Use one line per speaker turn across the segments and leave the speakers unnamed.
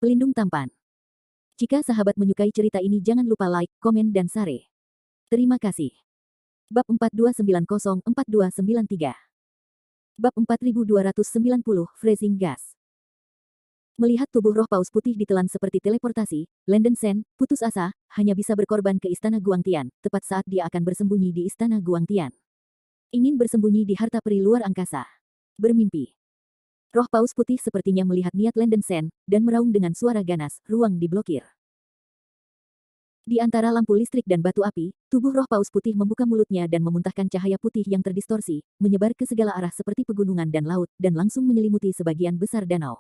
Pelindung tampan. Jika sahabat menyukai cerita ini jangan lupa like, komen dan share. Terima kasih. Bab 4290-4293. Bab 4290, Freezing Gas. Melihat tubuh roh paus putih ditelan seperti teleportasi, Landen Sen, putus asa, hanya bisa berkorban ke Istana Guangtian, tepat saat dia akan bersembunyi di Istana Guangtian. Ingin bersembunyi di harta peri luar angkasa. Bermimpi. Roh paus putih sepertinya melihat niat Landen Sen, dan meraung dengan suara ganas, ruang diblokir. Di antara lampu listrik dan batu api, tubuh roh paus putih membuka mulutnya dan memuntahkan cahaya putih yang terdistorsi, menyebar ke segala arah seperti pegunungan dan laut, dan langsung menyelimuti sebagian besar danau.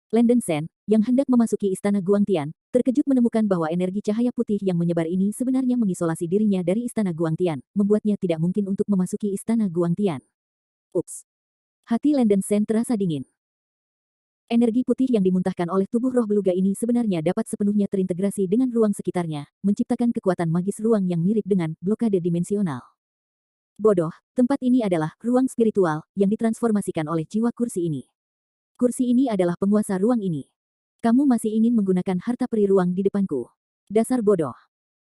Landen Sen, yang hendak memasuki Istana Guangtian, terkejut menemukan bahwa energi cahaya putih yang menyebar ini sebenarnya mengisolasi dirinya dari Istana Guangtian, membuatnya tidak mungkin untuk memasuki Istana Guangtian. Ups! Hati Landen Sen terasa dingin. Energi putih yang dimuntahkan oleh tubuh roh beluga ini sebenarnya dapat sepenuhnya terintegrasi dengan ruang sekitarnya, menciptakan kekuatan magis ruang yang mirip dengan blokade dimensional. Bodoh, tempat ini adalah ruang spiritual yang ditransformasikan oleh jiwa kursi ini. Kursi ini adalah penguasa ruang ini. Kamu masih ingin menggunakan harta peri ruang di depanku. Dasar bodoh.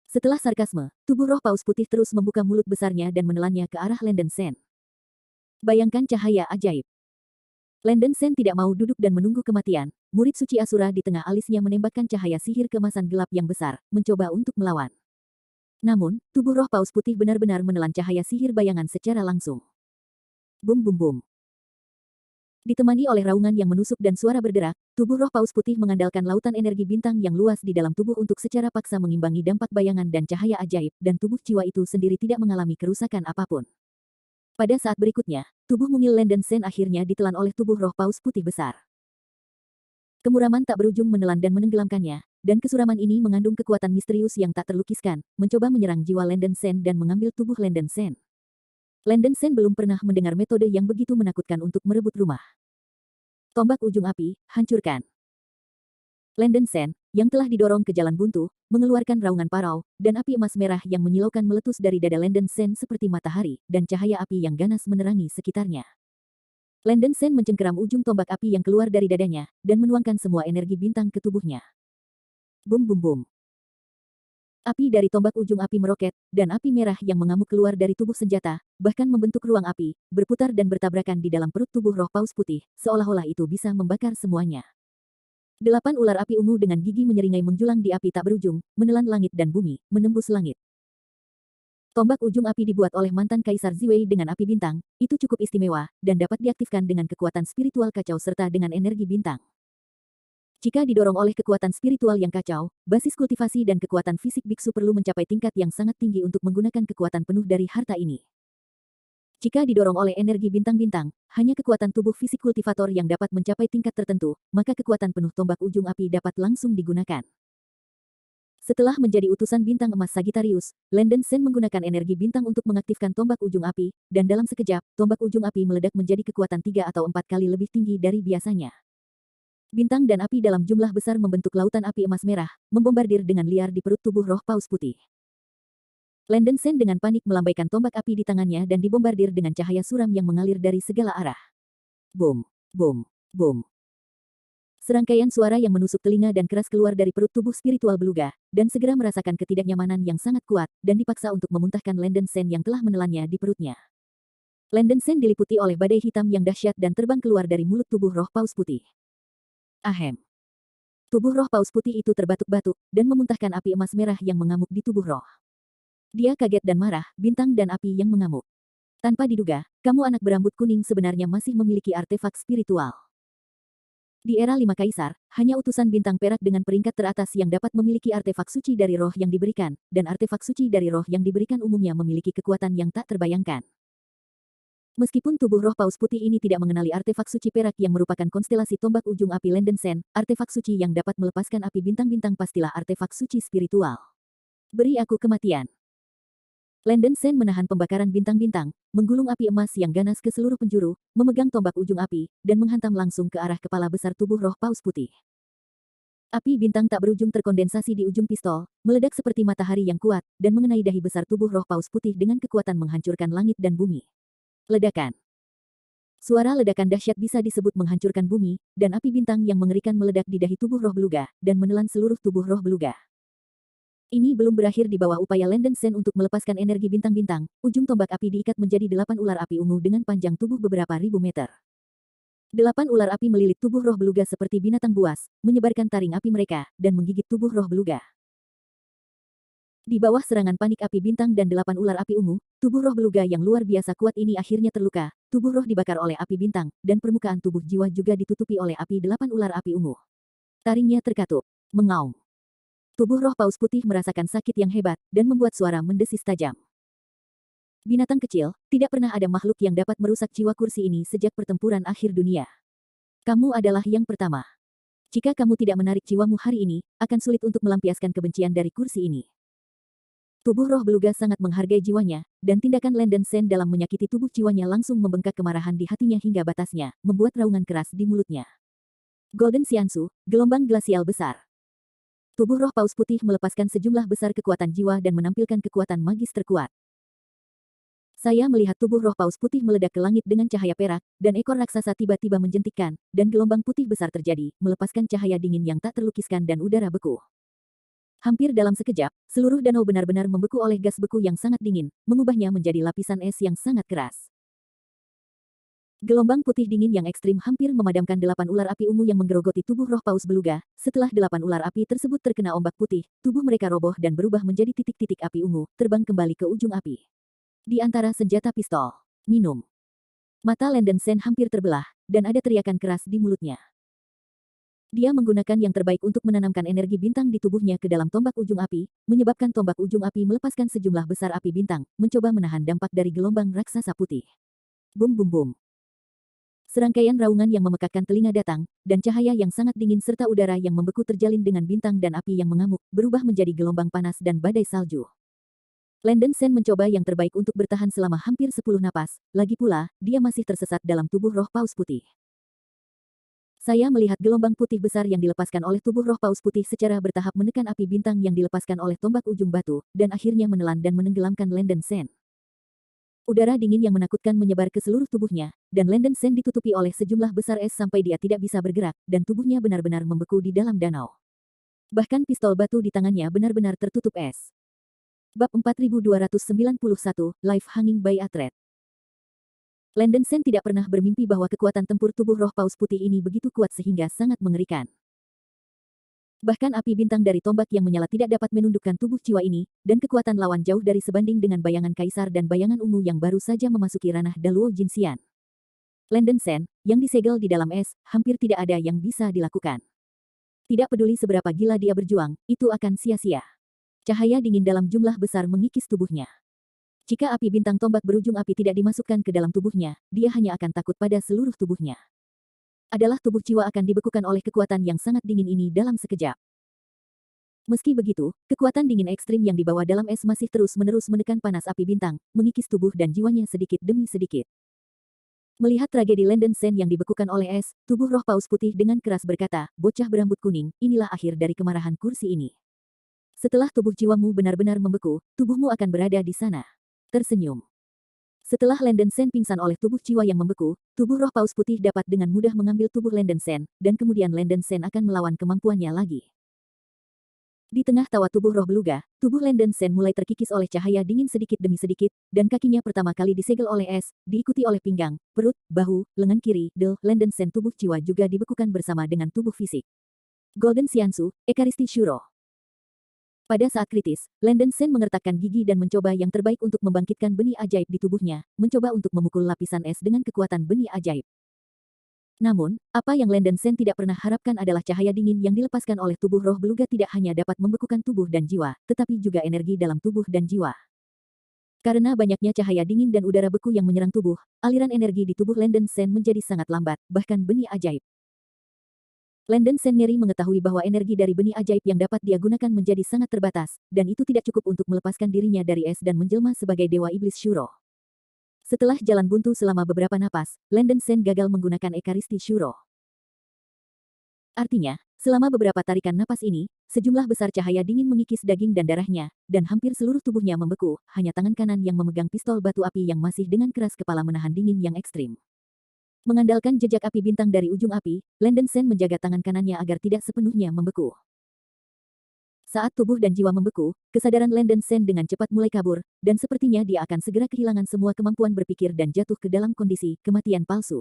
Setelah sarkasme, tubuh roh paus putih terus membuka mulut besarnya dan menelannya ke arah Landen Sen. Bayangkan cahaya ajaib. Landen Sen tidak mau duduk dan menunggu kematian. Murid suci Asura di tengah alisnya menembakkan cahaya sihir kemasan gelap yang besar, mencoba untuk melawan. Namun, tubuh roh paus putih benar-benar menelan cahaya sihir bayangan secara langsung. Bum bum bum. Ditemani oleh raungan yang menusuk dan suara berderak, tubuh roh paus putih mengandalkan lautan energi bintang yang luas di dalam tubuh untuk secara paksa mengimbangi dampak bayangan dan cahaya ajaib, dan tubuh jiwa itu sendiri tidak mengalami kerusakan apapun. Pada saat berikutnya, tubuh mungil Landen Sen akhirnya ditelan oleh tubuh roh paus putih besar. Kemuraman tak berujung menelan dan menenggelamkannya, dan kesuraman ini mengandung kekuatan misterius yang tak terlukiskan, mencoba menyerang jiwa Landen Sen dan mengambil tubuh Landen Sen. Landen Sen belum pernah mendengar metode yang begitu menakutkan untuk merebut rumah. Tombak ujung api, hancurkan. Landen Sen, yang telah didorong ke jalan buntu, mengeluarkan raungan parau, dan api emas merah yang menyilaukan meletus dari dada Landen Sen seperti matahari, dan cahaya api yang ganas menerangi sekitarnya. Landen Sen mencengkeram ujung tombak api yang keluar dari dadanya, dan menuangkan semua energi bintang ke tubuhnya. Bum bum bum. Api dari tombak ujung api meroket, dan api merah yang mengamuk keluar dari tubuh senjata, bahkan membentuk ruang api, berputar dan bertabrakan di dalam perut tubuh roh paus putih, seolah-olah itu bisa membakar semuanya. 8 ular api ungu dengan gigi menyeringai menjulang di api tak berujung, menelan langit dan bumi, menembus langit. Tombak ujung api dibuat oleh mantan Kaisar Ziwei dengan api bintang, itu cukup istimewa, dan dapat diaktifkan dengan kekuatan spiritual kacau serta dengan energi bintang. Jika didorong oleh kekuatan spiritual yang kacau, basis kultivasi dan kekuatan fisik biksu perlu mencapai tingkat yang sangat tinggi untuk menggunakan kekuatan penuh dari harta ini. Jika didorong oleh energi bintang-bintang, hanya kekuatan tubuh fisik kultivator yang dapat mencapai tingkat tertentu, maka kekuatan penuh tombak ujung api dapat langsung digunakan. Setelah menjadi utusan bintang emas Sagittarius, Landen Sen menggunakan energi bintang untuk mengaktifkan tombak ujung api, dan dalam sekejap, tombak ujung api meledak menjadi kekuatan 3 atau 4 kali lebih tinggi dari biasanya. Bintang dan api dalam jumlah besar membentuk lautan api emas merah, membombardir dengan liar di perut tubuh roh paus putih. Landen Sen dengan panik melambaikan tombak api di tangannya dan dibombardir dengan cahaya suram yang mengalir dari segala arah. Boom, boom, boom. Serangkaian suara yang menusuk telinga dan keras keluar dari perut tubuh spiritual beluga, dan segera merasakan ketidaknyamanan yang sangat kuat, dan dipaksa untuk memuntahkan Landen Sen yang telah menelannya di perutnya. Landen Sen diliputi oleh badai hitam yang dahsyat dan terbang keluar dari mulut tubuh roh paus putih. Ahem. Tubuh roh paus putih itu terbatuk-batuk, dan memuntahkan api emas merah yang mengamuk di tubuh roh. Dia kaget dan marah, bintang dan api yang mengamuk. Tanpa diduga, kamu anak berambut kuning sebenarnya masih memiliki artefak spiritual. Di era 5 kaisar, hanya utusan bintang perak dengan peringkat teratas yang dapat memiliki artefak suci dari roh yang diberikan, dan artefak suci dari roh yang diberikan umumnya memiliki kekuatan yang tak terbayangkan. Meskipun tubuh roh paus putih ini tidak mengenali artefak suci perak yang merupakan konstelasi tombak ujung api Landen Sen, artefak suci yang dapat melepaskan api bintang-bintang pastilah artefak suci spiritual. Beri aku kematian. Landen Sen menahan pembakaran bintang-bintang, menggulung api emas yang ganas ke seluruh penjuru, memegang tombak ujung api, dan menghantam langsung ke arah kepala besar tubuh roh paus putih. Api bintang tak berujung terkondensasi di ujung pistol, meledak seperti matahari yang kuat, dan mengenai dahi besar tubuh roh paus putih dengan kekuatan menghancurkan langit dan bumi. Ledakan. Suara ledakan dahsyat bisa disebut menghancurkan bumi, dan api bintang yang mengerikan meledak di dahi tubuh roh beluga, dan menelan seluruh tubuh roh beluga. Ini belum berakhir di bawah upaya Landen Sen untuk melepaskan energi bintang-bintang, ujung tombak api diikat menjadi 8 ular api ungu dengan panjang tubuh beberapa ribu meter. 8 ular api melilit tubuh roh beluga seperti binatang buas, menyebarkan taring api mereka, dan menggigit tubuh roh beluga. Di bawah serangan panik api bintang dan 8 ular api ungu, tubuh roh beluga yang luar biasa kuat ini akhirnya terluka, tubuh roh dibakar oleh api bintang, dan permukaan tubuh jiwa juga ditutupi oleh api 8 ular api ungu. Taringnya terkatup. Mengaum. Tubuh roh paus putih merasakan sakit yang hebat, dan membuat suara mendesis tajam. Binatang kecil, tidak pernah ada makhluk yang dapat merusak jiwa kursi ini sejak pertempuran akhir dunia. Kamu adalah yang pertama. Jika kamu tidak menarik jiwamu hari ini, akan sulit untuk melampiaskan kebencian dari kursi ini. Tubuh roh beluga sangat menghargai jiwanya, dan tindakan Landen Sen dalam menyakiti tubuh jiwanya langsung membengkak kemarahan di hatinya hingga batasnya, membuat raungan keras di mulutnya. Golden Xiansu, gelombang glasial besar. Tubuh roh paus putih melepaskan sejumlah besar kekuatan jiwa dan menampilkan kekuatan magis terkuat. Saya melihat tubuh roh paus putih meledak ke langit dengan cahaya perak, dan ekor raksasa tiba-tiba menjentikkan, dan gelombang putih besar terjadi, melepaskan cahaya dingin yang tak terlukiskan dan udara beku. Hampir dalam sekejap, seluruh danau benar-benar membeku oleh gas beku yang sangat dingin, mengubahnya menjadi lapisan es yang sangat keras. Gelombang putih dingin yang ekstrim hampir memadamkan 8 ular api ungu yang menggerogoti tubuh roh paus beluga. Setelah 8 ular api tersebut terkena ombak putih, tubuh mereka roboh dan berubah menjadi titik-titik api ungu, terbang kembali ke ujung api. Di antara senjata pistol, minum. Mata Landen Sen hampir terbelah, dan ada teriakan keras di mulutnya. Dia menggunakan yang terbaik untuk menanamkan energi bintang di tubuhnya ke dalam tombak ujung api, menyebabkan tombak ujung api melepaskan sejumlah besar api bintang, mencoba menahan dampak dari gelombang raksasa putih. Bum bum bum. Serangkaian raungan yang memekakkan telinga datang, dan cahaya yang sangat dingin serta udara yang membeku terjalin dengan bintang dan api yang mengamuk, berubah menjadi gelombang panas dan badai salju. Landen Sen mencoba yang terbaik untuk bertahan selama hampir 10 napas, lagi pula, dia masih tersesat dalam tubuh roh paus putih. Saya melihat gelombang putih besar yang dilepaskan oleh tubuh roh paus putih secara bertahap menekan api bintang yang dilepaskan oleh tombak ujung batu, dan akhirnya menelan dan menenggelamkan Landen Sen. Udara dingin yang menakutkan menyebar ke seluruh tubuhnya, dan Landen Sen ditutupi oleh sejumlah besar es sampai dia tidak bisa bergerak, dan tubuhnya benar-benar membeku di dalam danau. Bahkan pistol batu di tangannya benar-benar tertutup es. Bab 4291, Life Hanging by a Thread. Landen Sen tidak pernah bermimpi bahwa kekuatan tempur tubuh roh paus putih ini begitu kuat sehingga sangat mengerikan. Bahkan api bintang dari tombak yang menyala tidak dapat menundukkan tubuh jiwa ini, dan kekuatan lawan jauh dari sebanding dengan bayangan kaisar dan bayangan ungu yang baru saja memasuki ranah Daluo Jinxian. Landen Sen, yang disegel di dalam es, hampir tidak ada yang bisa dilakukan. Tidak peduli seberapa gila dia berjuang, itu akan sia-sia. Cahaya dingin dalam jumlah besar mengikis tubuhnya. Jika api bintang tombak berujung api tidak dimasukkan ke dalam tubuhnya, dia hanya akan takut pada seluruh tubuhnya. Adalah tubuh jiwa akan dibekukan oleh kekuatan yang sangat dingin ini dalam sekejap. Meski begitu, kekuatan dingin ekstrim yang dibawa dalam es masih terus-menerus menekan panas api bintang, mengikis tubuh dan jiwanya sedikit demi sedikit. Melihat tragedi Landen Sen yang dibekukan oleh es, tubuh roh paus putih dengan keras berkata, "Bocah berambut kuning, inilah akhir dari kemarahan kursi ini. Setelah tubuh jiwamu benar-benar membeku, tubuhmu akan berada di sana." Tersenyum. Setelah Landen Sen pingsan oleh tubuh jiwa yang membeku, tubuh roh paus putih dapat dengan mudah mengambil tubuh Landen Sen, dan kemudian Landen Sen akan melawan kemampuannya lagi. Di tengah tawa tubuh roh beluga, tubuh Landen Sen mulai terkikis oleh cahaya dingin sedikit demi sedikit, dan kakinya pertama kali disegel oleh es, diikuti oleh pinggang, perut, bahu, lengan kiri, Landen Sen tubuh jiwa juga dibekukan bersama dengan tubuh fisik. Golden Xiansu, Ekaristi Shuro. Pada saat kritis, Landen Sen mengertakkan gigi dan mencoba yang terbaik untuk membangkitkan benih ajaib di tubuhnya, mencoba untuk memukul lapisan es dengan kekuatan benih ajaib. Namun, apa yang Landen Sen tidak pernah harapkan adalah cahaya dingin yang dilepaskan oleh tubuh roh beluga tidak hanya dapat membekukan tubuh dan jiwa, tetapi juga energi dalam tubuh dan jiwa. Karena banyaknya cahaya dingin dan udara beku yang menyerang tubuh, aliran energi di tubuh Landen Sen menjadi sangat lambat, bahkan benih ajaib. Landen Sen ngeri mengetahui bahwa energi dari benih ajaib yang dapat dia gunakan menjadi sangat terbatas, dan itu tidak cukup untuk melepaskan dirinya dari es dan menjelma sebagai Dewa Iblis Shuro. Setelah jalan buntu selama beberapa napas, Landen Sen gagal menggunakan Ekaristi Shuro. Artinya, selama beberapa tarikan napas ini, sejumlah besar cahaya dingin mengikis daging dan darahnya, dan hampir seluruh tubuhnya membeku, hanya tangan kanan yang memegang pistol batu api yang masih dengan keras kepala menahan dingin yang ekstrim. Mengandalkan jejak api bintang dari ujung api, Landen Sen menjaga tangan kanannya agar tidak sepenuhnya membeku. Saat tubuh dan jiwa membeku, kesadaran Landen Sen dengan cepat mulai kabur, dan sepertinya dia akan segera kehilangan semua kemampuan berpikir dan jatuh ke dalam kondisi kematian palsu.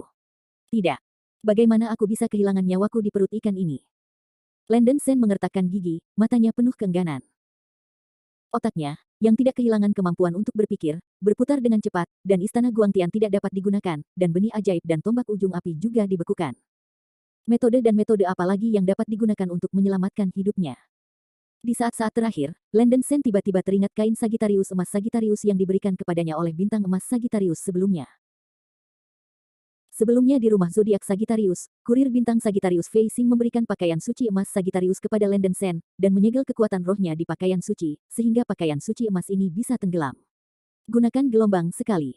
Tidak. Bagaimana aku bisa kehilangan nyawaku di perut ikan ini? Landen Sen mengertakkan gigi, matanya penuh keengganan. Otaknya, yang tidak kehilangan kemampuan untuk berpikir, berputar dengan cepat, dan istana Guangtian tidak dapat digunakan, dan benih ajaib dan tombak ujung api juga dibekukan. Metode dan metode apa lagi yang dapat digunakan untuk menyelamatkan hidupnya? Di saat-saat terakhir, Landen Sen tiba-tiba teringat kain Sagittarius emas Sagittarius yang diberikan kepadanya oleh bintang emas Sagittarius sebelumnya. Sebelumnya di rumah zodiak Sagittarius, kurir bintang Sagittarius Fei Xing memberikan pakaian suci emas Sagittarius kepada Landen Sen, dan menyegel kekuatan rohnya di pakaian suci, sehingga pakaian suci emas ini bisa tenggelam. Gunakan gelombang sekali.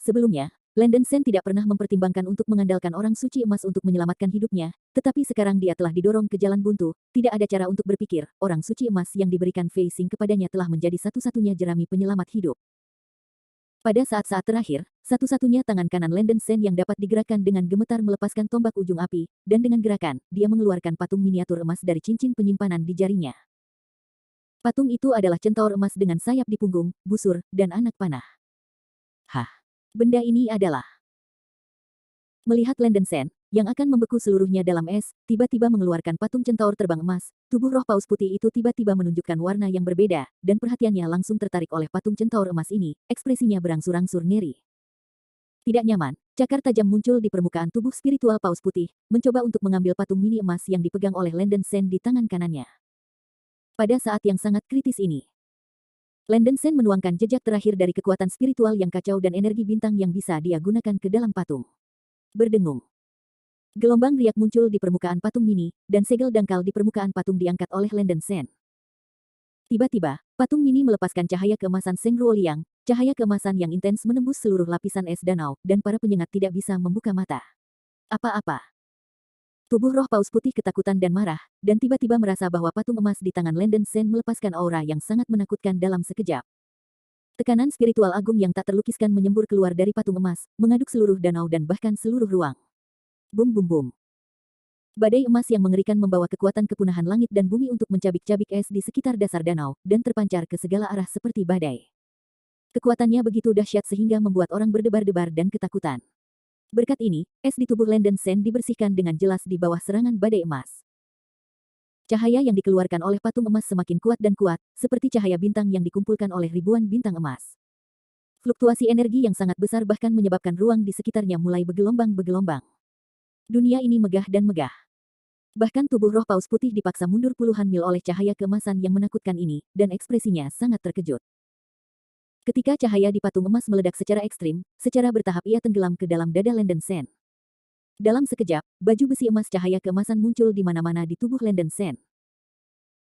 Sebelumnya, Landen Sen tidak pernah mempertimbangkan untuk mengandalkan orang suci emas untuk menyelamatkan hidupnya, tetapi sekarang dia telah didorong ke jalan buntu, tidak ada cara untuk berpikir, orang suci emas yang diberikan Fei Xing kepadanya telah menjadi satu-satunya jerami penyelamat hidup. Pada saat-saat terakhir, satu-satunya tangan kanan Landen Sen yang dapat digerakkan dengan gemetar melepaskan tombak ujung api, dan dengan gerakan, dia mengeluarkan patung miniatur emas dari cincin penyimpanan di jarinya. Patung itu adalah centaur emas dengan sayap di punggung, busur, dan anak panah. Hah? Benda ini adalah... Melihat Landen Sen, yang akan membeku seluruhnya dalam es, tiba-tiba mengeluarkan patung centaur terbang emas, tubuh roh paus putih itu tiba-tiba menunjukkan warna yang berbeda, dan perhatiannya langsung tertarik oleh patung centaur emas ini, ekspresinya berangsur-angsur ngeri. Tidak nyaman, cakar tajam muncul di permukaan tubuh spiritual paus putih, mencoba untuk mengambil patung mini emas yang dipegang oleh Landen Sen di tangan kanannya. Pada saat yang sangat kritis ini, Landen Sen menuangkan jejak terakhir dari kekuatan spiritual yang kacau dan energi bintang yang bisa dia gunakan ke dalam patung. Berdengung. Gelombang riak muncul di permukaan patung mini, dan segel dangkal di permukaan patung diangkat oleh Landen Sen. Tiba-tiba, patung mini melepaskan cahaya keemasan Seng Ruo Liang, cahaya keemasan yang intens menembus seluruh lapisan es danau, dan para penyengat tidak bisa membuka mata. Apa-apa? Tubuh roh paus putih ketakutan dan marah, dan tiba-tiba merasa bahwa patung emas di tangan Landen Sen melepaskan aura yang sangat menakutkan dalam sekejap. Tekanan spiritual agung yang tak terlukiskan menyembur keluar dari patung emas, mengaduk seluruh danau dan bahkan seluruh ruang. Bum bum bum. Badai emas yang mengerikan membawa kekuatan kepunahan langit dan bumi untuk mencabik-cabik es di sekitar dasar danau, dan terpancar ke segala arah seperti badai. Kekuatannya begitu dahsyat sehingga membuat orang berdebar-debar dan ketakutan. Berkat ini, es di tubuh Landen Sen dibersihkan dengan jelas di bawah serangan badai emas. Cahaya yang dikeluarkan oleh patung emas semakin kuat dan kuat, seperti cahaya bintang yang dikumpulkan oleh ribuan bintang emas. Fluktuasi energi yang sangat besar bahkan menyebabkan ruang di sekitarnya mulai bergelombang-bergelombang. Dunia ini megah dan megah. Bahkan tubuh roh paus putih dipaksa mundur puluhan mil oleh cahaya keemasan yang menakutkan ini, dan ekspresinya sangat terkejut. Ketika cahaya di patung emas meledak secara ekstrim, secara bertahap ia tenggelam ke dalam dada Landen Sen. Dalam sekejap, baju besi emas cahaya keemasan muncul di mana-mana di tubuh Landen Sen.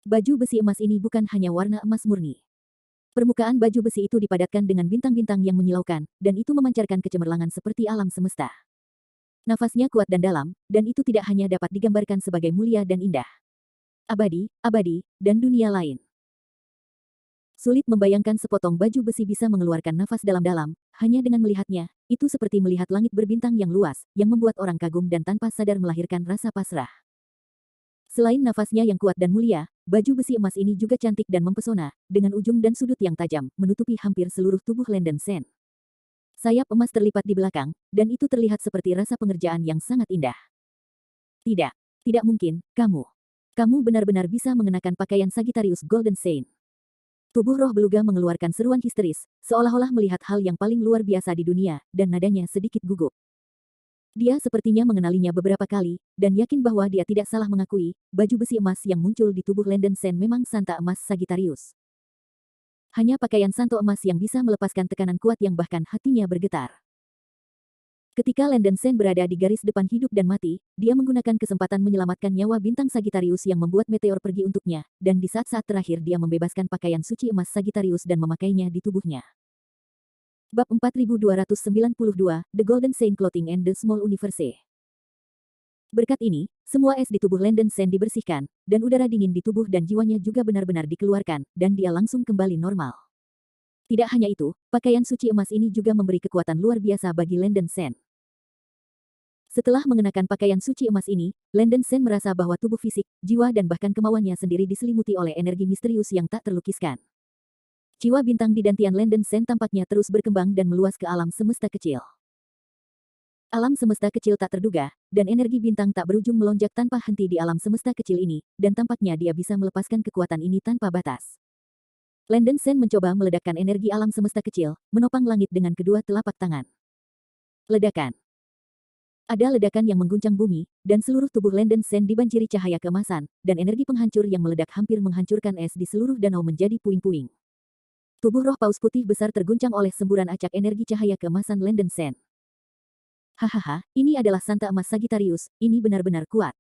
Baju besi emas ini bukan hanya warna emas murni. Permukaan baju besi itu dipadatkan dengan bintang-bintang yang menyilaukan, dan itu memancarkan kecemerlangan seperti alam semesta. Nafasnya kuat dan dalam, dan itu tidak hanya dapat digambarkan sebagai mulia dan indah. Abadi, abadi, dan dunia lain. Sulit membayangkan sepotong baju besi bisa mengeluarkan nafas dalam-dalam, hanya dengan melihatnya, itu seperti melihat langit berbintang yang luas, yang membuat orang kagum dan tanpa sadar melahirkan rasa pasrah. Selain nafasnya yang kuat dan mulia, baju besi emas ini juga cantik dan mempesona, dengan ujung dan sudut yang tajam, menutupi hampir seluruh tubuh Landen Sen. Sayap emas terlipat di belakang, dan itu terlihat seperti rasa pengerjaan yang sangat indah. Tidak, tidak mungkin, kamu. Kamu benar-benar bisa mengenakan pakaian Sagittarius Golden Saint. Tubuh roh beluga mengeluarkan seruan histeris, seolah-olah melihat hal yang paling luar biasa di dunia, dan nadanya sedikit gugup. Dia sepertinya mengenalinya beberapa kali, dan yakin bahwa dia tidak salah mengakui, baju besi emas yang muncul di tubuh Landen Sen memang santa emas Sagittarius. Hanya pakaian santo emas yang bisa melepaskan tekanan kuat yang bahkan hatinya bergetar. Ketika Landen Sen berada di garis depan hidup dan mati, dia menggunakan kesempatan menyelamatkan nyawa bintang Sagittarius yang membuat meteor pergi untuknya, dan di saat-saat terakhir dia membebaskan pakaian suci emas Sagittarius dan memakainya di tubuhnya. Bab 4292, The Golden Saint Clothing and the Small Universe. Berkat ini, semua es di tubuh Landen Sen dibersihkan, dan udara dingin di tubuh dan jiwanya juga benar-benar dikeluarkan, dan dia langsung kembali normal. Tidak hanya itu, pakaian suci emas ini juga memberi kekuatan luar biasa bagi Landen Sen. Setelah mengenakan pakaian suci emas ini, Landen Sen merasa bahwa tubuh fisik, jiwa dan bahkan kemauannya sendiri diselimuti oleh energi misterius yang tak terlukiskan. Jiwa bintang di dantian Landen Sen tampaknya terus berkembang dan meluas ke alam semesta kecil. Alam semesta kecil tak terduga, dan energi bintang tak berujung melonjak tanpa henti di alam semesta kecil ini, dan tampaknya dia bisa melepaskan kekuatan ini tanpa batas. Landen Sen mencoba meledakkan energi alam semesta kecil, menopang langit dengan kedua telapak tangan. Ledakan. Ada ledakan yang mengguncang bumi, dan seluruh tubuh Landen Sen dibanjiri cahaya keemasan, dan energi penghancur yang meledak hampir menghancurkan es di seluruh danau menjadi puing-puing. Tubuh roh paus putih besar terguncang oleh semburan acak energi cahaya keemasan Landen Sen. Hahaha, ini adalah Santa Emas Sagittarius, ini benar-benar kuat.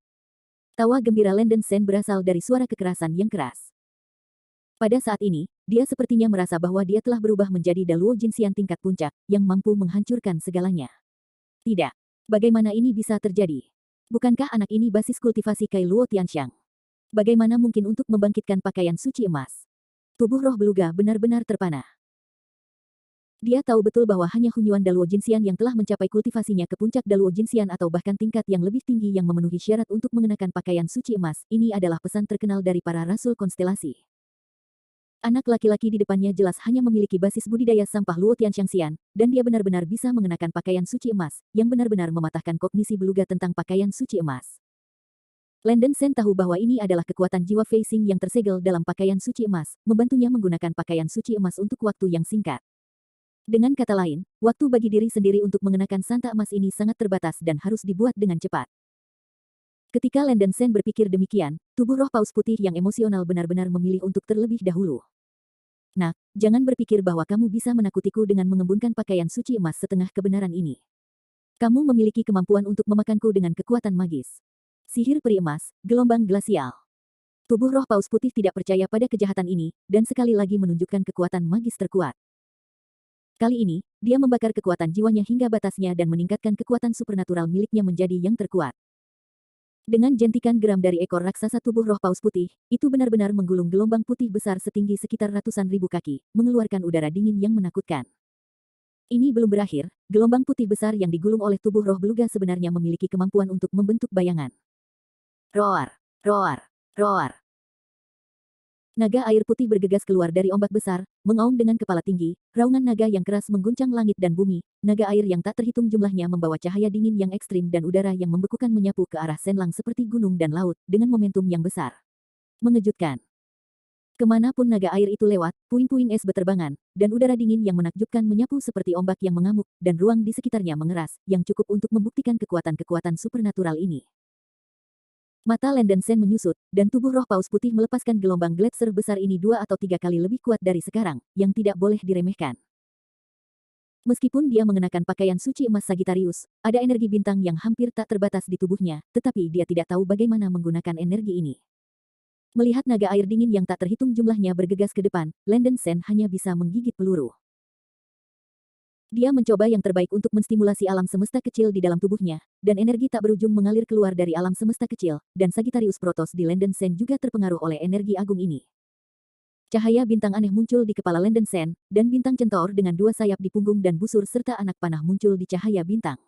Tawa gembira Landen Sen berasal dari suara kekerasan yang keras. Pada saat ini, dia sepertinya merasa bahwa dia telah berubah menjadi Daluo Jinxian tingkat puncak, yang mampu menghancurkan segalanya. Tidak. Bagaimana ini bisa terjadi? Bukankah anak ini basis kultivasi Kai Luo Tianxiang? Bagaimana mungkin untuk membangkitkan pakaian suci emas? Tubuh roh beluga benar-benar terpana. Dia tahu betul bahwa hanya Hunyuan Daluo Jinxian yang telah mencapai kultivasinya ke puncak Daluo Jinxian atau bahkan tingkat yang lebih tinggi yang memenuhi syarat untuk mengenakan pakaian suci emas. Ini adalah pesan terkenal dari para rasul konstelasi. Anak laki-laki di depannya jelas hanya memiliki basis budidaya sampah Luo Tianxiang, dan dia benar-benar bisa mengenakan pakaian suci emas, yang benar-benar mematahkan kognisi beluga tentang pakaian suci emas. Landen Sen tahu bahwa ini adalah kekuatan jiwa Fei Xing yang tersegel dalam pakaian suci emas, membantunya menggunakan pakaian suci emas untuk waktu yang singkat. Dengan kata lain, waktu bagi diri sendiri untuk mengenakan santa emas ini sangat terbatas dan harus dibuat dengan cepat. Ketika Landen Sen berpikir demikian, tubuh roh paus putih yang emosional benar-benar memilih untuk terlebih dahulu. Nak, jangan berpikir bahwa kamu bisa menakutiku dengan mengembunkan pakaian suci emas setengah kebenaran ini. Kamu memiliki kemampuan untuk memakanku dengan kekuatan magis. Sihir peri emas, gelombang glasial. Tubuh roh paus putih tidak percaya pada kejahatan ini, dan sekali lagi menunjukkan kekuatan magis terkuat. Kali ini, dia membakar kekuatan jiwanya hingga batasnya dan meningkatkan kekuatan supernatural miliknya menjadi yang terkuat. Dengan jentikan geram dari ekor raksasa tubuh roh paus putih, itu benar-benar menggulung gelombang putih besar setinggi sekitar ratusan ribu kaki, mengeluarkan udara dingin yang menakutkan. Ini belum berakhir, gelombang putih besar yang digulung oleh tubuh roh beluga sebenarnya memiliki kemampuan untuk membentuk bayangan. Roar, roar, roar. Naga air putih bergegas keluar dari ombak besar, mengaum dengan kepala tinggi, raungan naga yang keras mengguncang langit dan bumi, naga air yang tak terhitung jumlahnya membawa cahaya dingin yang ekstrim dan udara yang membekukan menyapu ke arah Senlang seperti gunung dan laut, dengan momentum yang besar. Mengejutkan. Kemanapun naga air itu lewat, puing-puing es beterbangan, dan udara dingin yang menakjubkan menyapu seperti ombak yang mengamuk, dan ruang di sekitarnya mengeras, yang cukup untuk membuktikan kekuatan-kekuatan supernatural ini. Mata Landen Sen menyusut, dan tubuh roh paus putih melepaskan gelombang gletser besar ini 2 atau 3 kali lebih kuat dari sekarang, yang tidak boleh diremehkan. Meskipun dia mengenakan pakaian suci emas Sagittarius, ada energi bintang yang hampir tak terbatas di tubuhnya, tetapi dia tidak tahu bagaimana menggunakan energi ini. Melihat naga air dingin yang tak terhitung jumlahnya bergegas ke depan, Landen Sen hanya bisa menggigit peluru. Dia mencoba yang terbaik untuk menstimulasi alam semesta kecil di dalam tubuhnya, dan energi tak berujung mengalir keluar dari alam semesta kecil, dan Sagittarius Protoss di Landen Sen juga terpengaruh oleh energi agung ini. Cahaya bintang aneh muncul di kepala Landen Sen, dan bintang centaur dengan 2 sayap di punggung dan busur serta anak panah muncul di cahaya bintang.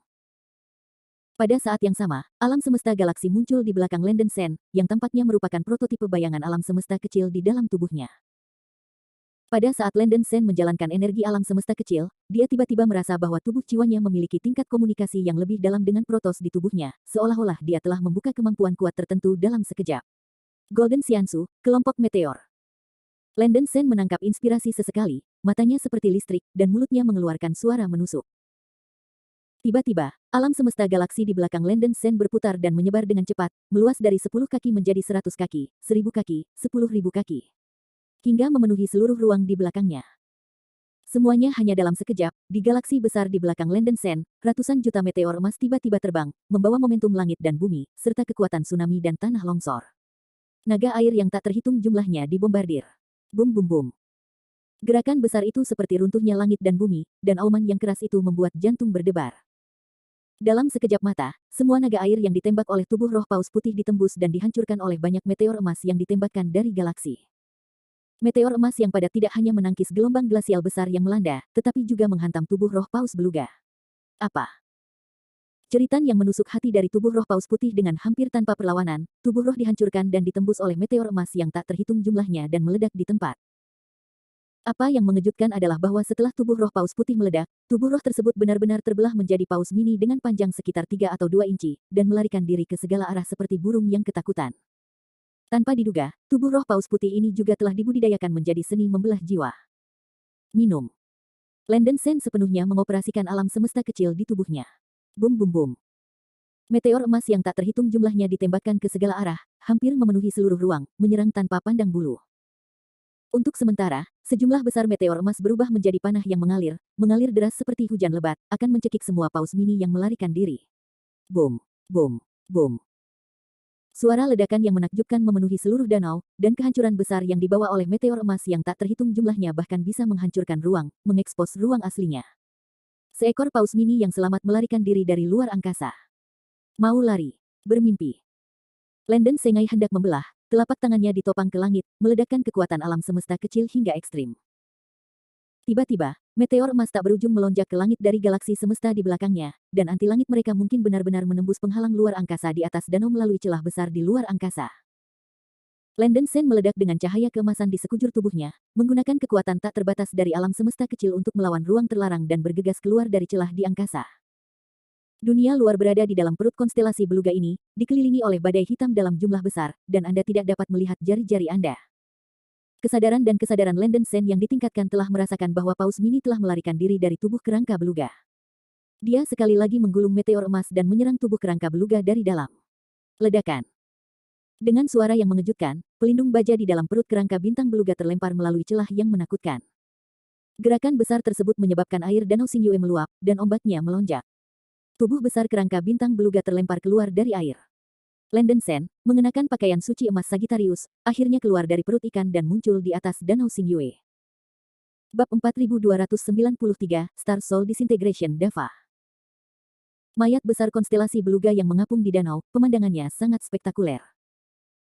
Pada saat yang sama, alam semesta galaksi muncul di belakang Landen Sen, yang tampaknya merupakan prototipe bayangan alam semesta kecil di dalam tubuhnya. Pada saat Landen Sen menjalankan energi alam semesta kecil, dia tiba-tiba merasa bahwa tubuh jiwanya memiliki tingkat komunikasi yang lebih dalam dengan Protoss di tubuhnya, seolah-olah dia telah membuka kemampuan kuat tertentu dalam sekejap. Golden Xiansu, kelompok meteor. Landen Sen menangkap inspirasi sesekali, matanya seperti listrik, dan mulutnya mengeluarkan suara menusuk. Tiba-tiba, alam semesta galaksi di belakang Landen Sen berputar dan menyebar dengan cepat, meluas dari 10 kaki menjadi 100 kaki, 1000 kaki, 10.000 kaki. Hingga memenuhi seluruh ruang di belakangnya. Semuanya hanya dalam sekejap, di galaksi besar di belakang Landen Sen, ratusan juta meteor emas tiba-tiba terbang, membawa momentum langit dan bumi, serta kekuatan tsunami dan tanah longsor. Naga air yang tak terhitung jumlahnya dibombardir. Bum bum bum. Gerakan besar itu seperti runtuhnya langit dan bumi, dan auman yang keras itu membuat jantung berdebar. Dalam sekejap mata, semua naga air yang ditembak oleh tubuh roh paus putih ditembus dan dihancurkan oleh banyak meteor emas yang ditembakkan dari galaksi. Meteor emas yang padat tidak hanya menangkis gelombang glasial besar yang melanda, tetapi juga menghantam tubuh roh paus beluga. Apa? Jeritan yang menusuk hati dari tubuh roh paus putih dengan hampir tanpa perlawanan, tubuh roh dihancurkan dan ditembus oleh meteor emas yang tak terhitung jumlahnya dan meledak di tempat. Apa yang mengejutkan adalah bahwa setelah tubuh roh paus putih meledak, tubuh roh tersebut benar-benar terbelah menjadi paus mini dengan panjang sekitar 3 atau 2 inci, dan melarikan diri ke segala arah seperti burung yang ketakutan. Tanpa diduga, tubuh roh paus putih ini juga telah dibudidayakan menjadi seni membelah jiwa. Minum. Landon Sen sepenuhnya mengoperasikan alam semesta kecil di tubuhnya. Bum bum bum. Meteor emas yang tak terhitung jumlahnya ditembakkan ke segala arah, hampir memenuhi seluruh ruang, menyerang tanpa pandang bulu. Untuk sementara, sejumlah besar meteor emas berubah menjadi panah yang mengalir deras seperti hujan lebat, akan mencekik semua paus mini yang melarikan diri. Bum, bum, bum. Suara ledakan yang menakjubkan memenuhi seluruh danau, dan kehancuran besar yang dibawa oleh meteor emas yang tak terhitung jumlahnya bahkan bisa menghancurkan ruang, mengekspos ruang aslinya. Seekor paus mini yang selamat melarikan diri dari luar angkasa. Mau lari. Bermimpi. Landon Sengai hendak membelah, telapak tangannya ditopang ke langit, meledakkan kekuatan alam semesta kecil hingga ekstrim. Tiba-tiba, meteor emas tak berujung melonjak ke langit dari galaksi semesta di belakangnya, dan anti langit mereka mungkin benar-benar menembus penghalang luar angkasa di atas danau melalui celah besar di luar angkasa. Landon Sen meledak dengan cahaya keemasan di sekujur tubuhnya, menggunakan kekuatan tak terbatas dari alam semesta kecil untuk melawan ruang terlarang dan bergegas keluar dari celah di angkasa. Dunia luar berada di dalam perut konstelasi beluga ini, dikelilingi oleh badai hitam dalam jumlah besar, dan Anda tidak dapat melihat jari-jari Anda. Kesadaran dan kesadaran Landon Sen yang ditingkatkan telah merasakan bahwa paus mini telah melarikan diri dari tubuh kerangka beluga. Dia sekali lagi menggulung meteor emas dan menyerang tubuh kerangka beluga dari dalam. Ledakan. Dengan suara yang mengejutkan, pelindung baja di dalam perut kerangka bintang beluga terlempar melalui celah yang menakutkan. Gerakan besar tersebut menyebabkan air danau Xingyue meluap, dan ombaknya melonjak. Tubuh besar kerangka bintang beluga terlempar keluar dari air. Landon Sen, mengenakan pakaian suci emas Sagittarius, akhirnya keluar dari perut ikan dan muncul di atas danau Xingyue. Bab 4293, Star Soul Disintegration Dava. Mayat besar konstelasi beluga yang mengapung di danau, pemandangannya sangat spektakuler.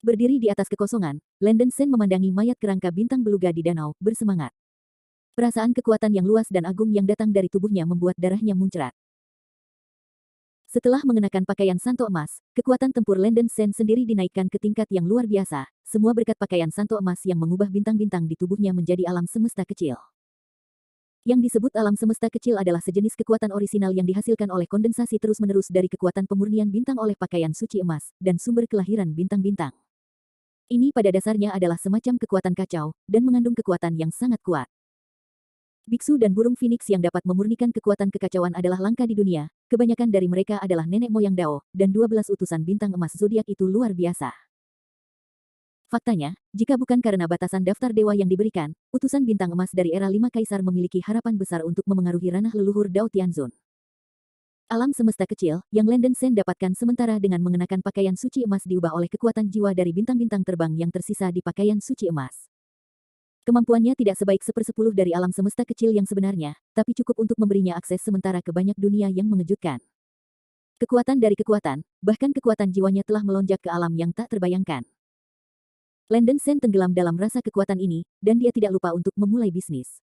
Berdiri di atas kekosongan, Landon Sen memandangi mayat kerangka bintang beluga di danau, bersemangat. Perasaan kekuatan yang luas dan agung yang datang dari tubuhnya membuat darahnya muncrat. Setelah mengenakan pakaian santo emas, kekuatan tempur Landon Sen sendiri dinaikkan ke tingkat yang luar biasa, semua berkat pakaian santo emas yang mengubah bintang-bintang di tubuhnya menjadi alam semesta kecil. Yang disebut alam semesta kecil adalah sejenis kekuatan orisinal yang dihasilkan oleh kondensasi terus-menerus dari kekuatan pemurnian bintang oleh pakaian suci emas, dan sumber kelahiran bintang-bintang. Ini pada dasarnya adalah semacam kekuatan kacau, dan mengandung kekuatan yang sangat kuat. Biksu dan burung phoenix yang dapat memurnikan kekuatan kekacauan adalah langka di dunia, kebanyakan dari mereka adalah nenek moyang Dao, dan 12 utusan bintang emas zodiak itu luar biasa. Faktanya, jika bukan karena batasan daftar dewa yang diberikan, utusan bintang emas dari era 5 kaisar memiliki harapan besar untuk memengaruhi ranah leluhur Dao Tianzun. Alam semesta kecil, yang Landon Sen dapatkan sementara dengan mengenakan pakaian suci emas diubah oleh kekuatan jiwa dari bintang-bintang terbang yang tersisa di pakaian suci emas. Kemampuannya tidak sebaik 1/10 dari alam semesta kecil yang sebenarnya, tapi cukup untuk memberinya akses sementara ke banyak dunia yang mengejutkan. Kekuatan dari kekuatan, bahkan kekuatan jiwanya telah melonjak ke alam yang tak terbayangkan. Landon Sen tenggelam dalam rasa kekuatan ini, dan dia tidak lupa untuk memulai bisnis.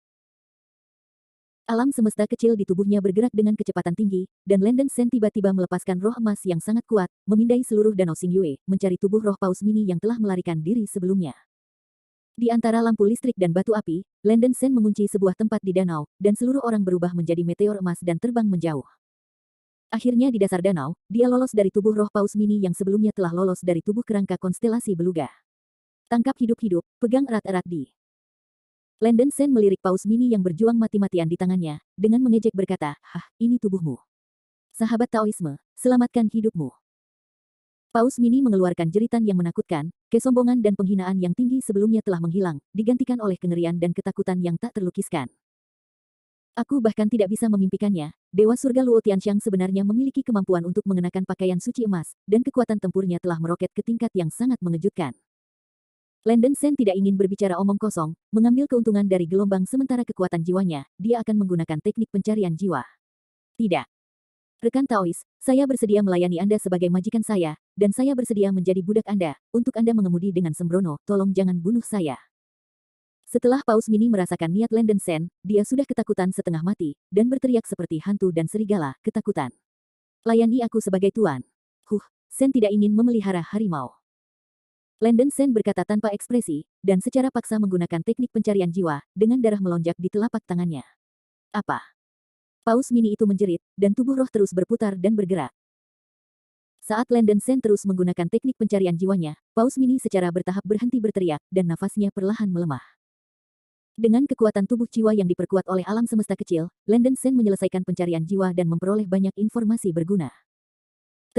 Alam semesta kecil di tubuhnya bergerak dengan kecepatan tinggi, dan Landon Sen tiba-tiba melepaskan roh emas yang sangat kuat, memindai seluruh danau Xingyue, mencari tubuh roh paus mini yang telah melarikan diri sebelumnya. Di antara lampu listrik dan batu api, Landon Sen mengunci sebuah tempat di danau, dan seluruh orang berubah menjadi meteor emas dan terbang menjauh. Akhirnya di dasar danau, dia lolos dari tubuh roh paus mini yang sebelumnya telah lolos dari tubuh kerangka konstelasi beluga. Tangkap hidup-hidup, pegang erat-erat di. Landon Sen melirik paus mini yang berjuang mati-matian di tangannya, dengan mengejek berkata, "Hah, ini tubuhmu. Sahabat Taoisme, selamatkan hidupmu." Paus mini mengeluarkan jeritan yang menakutkan, kesombongan dan penghinaan yang tinggi sebelumnya telah menghilang, digantikan oleh kengerian dan ketakutan yang tak terlukiskan. Aku bahkan tidak bisa memimpikannya, Dewa Surga Luo Tianxiang sebenarnya memiliki kemampuan untuk mengenakan pakaian suci emas, dan kekuatan tempurnya telah meroket ke tingkat yang sangat mengejutkan. Landon Sen tidak ingin berbicara omong kosong, mengambil keuntungan dari gelombang sementara kekuatan jiwanya, dia akan menggunakan teknik pencarian jiwa. Tidak. Rekan Taois, saya bersedia melayani Anda sebagai majikan saya, dan saya bersedia menjadi budak Anda, untuk Anda mengemudi dengan sembrono, tolong jangan bunuh saya. Setelah Paus Mini merasakan niat Landon Sen, dia sudah ketakutan setengah mati, dan berteriak seperti hantu dan serigala, ketakutan. Layani aku sebagai tuan. Sen tidak ingin memelihara harimau. Landon Sen berkata tanpa ekspresi, dan secara paksa menggunakan teknik pencarian jiwa, dengan darah melonjak di telapak tangannya. Apa? Paus mini itu menjerit, dan tubuh roh terus berputar dan bergerak. Saat Landon Sen terus menggunakan teknik pencarian jiwanya, Paus mini secara bertahap berhenti berteriak, dan nafasnya perlahan melemah. Dengan kekuatan tubuh jiwa yang diperkuat oleh alam semesta kecil, Landon Sen menyelesaikan pencarian jiwa dan memperoleh banyak informasi berguna.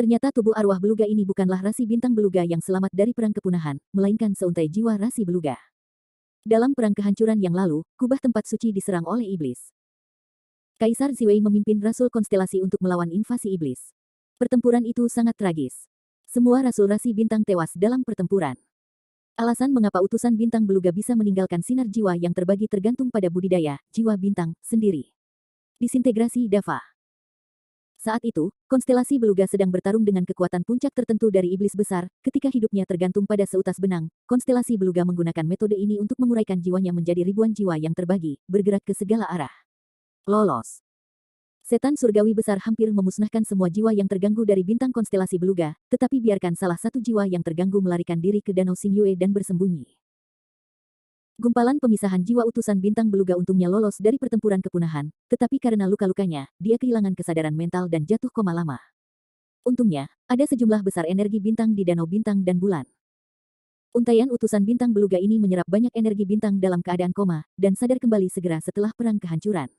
Ternyata tubuh arwah beluga ini bukanlah rasi bintang beluga yang selamat dari perang kepunahan, melainkan seuntai jiwa rasi beluga. Dalam perang kehancuran yang lalu, kubah tempat suci diserang oleh iblis. Kaisar Ziwei memimpin rasul konstelasi untuk melawan invasi iblis. Pertempuran itu sangat tragis. Semua rasul rasi bintang tewas dalam pertempuran. Alasan mengapa utusan bintang beluga bisa meninggalkan sinar jiwa yang terbagi tergantung pada budidaya, jiwa bintang, sendiri. Disintegrasi Dava. Saat itu, konstelasi beluga sedang bertarung dengan kekuatan puncak tertentu dari iblis besar, ketika hidupnya tergantung pada seutas benang, konstelasi beluga menggunakan metode ini untuk menguraikan jiwanya menjadi ribuan jiwa yang terbagi, bergerak ke segala arah. Lolos. Setan surgawi besar hampir memusnahkan semua jiwa yang terganggu dari bintang konstelasi beluga, tetapi biarkan salah satu jiwa yang terganggu melarikan diri ke Danau Xingyue dan bersembunyi. Gumpalan pemisahan jiwa utusan bintang beluga untungnya lolos dari pertempuran kepunahan, tetapi karena luka-lukanya, dia kehilangan kesadaran mental dan jatuh koma lama. Untungnya, ada sejumlah besar energi bintang di danau bintang dan bulan. Untaian utusan bintang beluga ini menyerap banyak energi bintang dalam keadaan koma, dan sadar kembali segera setelah perang kehancuran.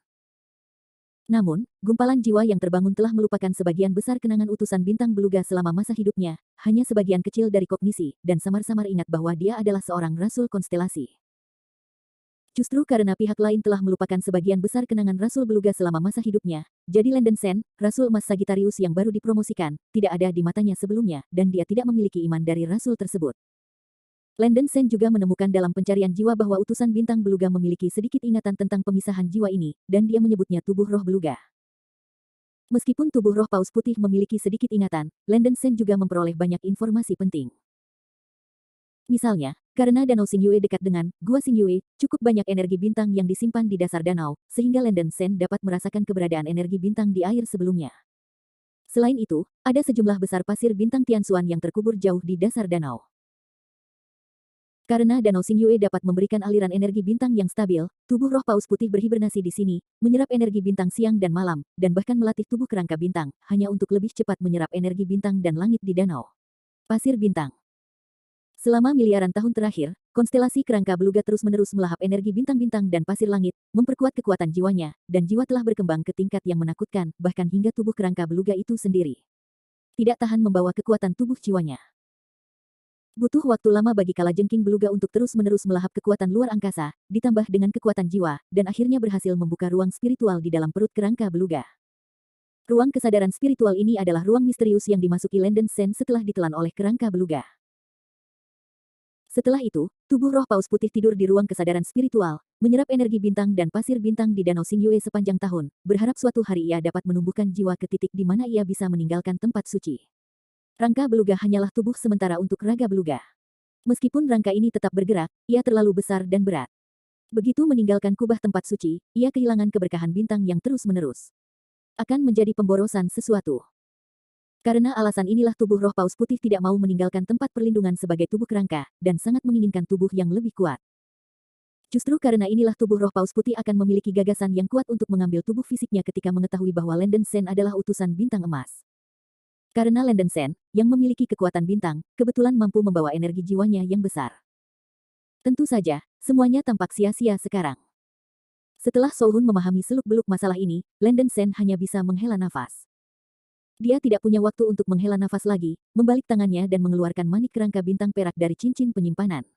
Namun, gumpalan jiwa yang terbangun telah melupakan sebagian besar kenangan utusan bintang beluga selama masa hidupnya, hanya sebagian kecil dari kognisi, dan samar-samar ingat bahwa dia adalah seorang rasul konstelasi. Justru karena pihak lain telah melupakan sebagian besar kenangan Rasul Beluga selama masa hidupnya, jadi Landon Sen, Rasul Emas Sagittarius yang baru dipromosikan, tidak ada di matanya sebelumnya, dan dia tidak memiliki iman dari Rasul tersebut. Landon Sen juga menemukan dalam pencarian jiwa bahwa utusan bintang beluga memiliki sedikit ingatan tentang pemisahan jiwa ini, dan dia menyebutnya tubuh roh beluga. Meskipun tubuh roh paus putih memiliki sedikit ingatan, Landon Sen juga memperoleh banyak informasi penting. Misalnya, karena Danau Xingyue dekat dengan Gua Xingyue, cukup banyak energi bintang yang disimpan di dasar danau, sehingga Landon Sen dapat merasakan keberadaan energi bintang di air sebelumnya. Selain itu, ada sejumlah besar pasir bintang Tianxuan yang terkubur jauh di dasar danau. Karena Danau Xingyue dapat memberikan aliran energi bintang yang stabil, tubuh roh paus putih berhibernasi di sini, menyerap energi bintang siang dan malam, dan bahkan melatih tubuh kerangka bintang, hanya untuk lebih cepat menyerap energi bintang dan langit di danau. Pasir bintang. Selama miliaran tahun terakhir, konstelasi kerangka beluga terus-menerus melahap energi bintang-bintang dan pasir langit, memperkuat kekuatan jiwanya, dan jiwa telah berkembang ke tingkat yang menakutkan, bahkan hingga tubuh kerangka beluga itu sendiri tidak tahan membawa kekuatan tubuh jiwanya. Butuh waktu lama bagi kalajengking beluga untuk terus-menerus melahap kekuatan luar angkasa, ditambah dengan kekuatan jiwa, dan akhirnya berhasil membuka ruang spiritual di dalam perut kerangka beluga. Ruang kesadaran spiritual ini adalah ruang misterius yang dimasuki Landon Sen setelah ditelan oleh kerangka beluga. Setelah itu, tubuh roh paus putih tidur di ruang kesadaran spiritual, menyerap energi bintang dan pasir bintang di Danau Xingyue sepanjang tahun, berharap suatu hari ia dapat menumbuhkan jiwa ke titik di mana ia bisa meninggalkan tempat suci. Rangka beluga hanyalah tubuh sementara untuk raga beluga. Meskipun rangka ini tetap bergerak, ia terlalu besar dan berat. Begitu meninggalkan kubah tempat suci, ia kehilangan keberkahan bintang yang terus-menerus. Akan menjadi pemborosan sesuatu. Karena alasan inilah tubuh roh paus putih tidak mau meninggalkan tempat perlindungan sebagai tubuh kerangka, dan sangat menginginkan tubuh yang lebih kuat. Justru karena inilah tubuh roh paus putih akan memiliki gagasan yang kuat untuk mengambil tubuh fisiknya ketika mengetahui bahwa Landon Sen adalah utusan bintang emas. Karena Landon Sen, yang memiliki kekuatan bintang, kebetulan mampu membawa energi jiwanya yang besar. Tentu saja, semuanya tampak sia-sia sekarang. Setelah Sohun memahami seluk-beluk masalah ini, Landon Sen hanya bisa menghela nafas. Dia tidak punya waktu untuk menghela nafas lagi, membalik tangannya dan mengeluarkan manik kerangka bintang perak dari cincin penyimpanan.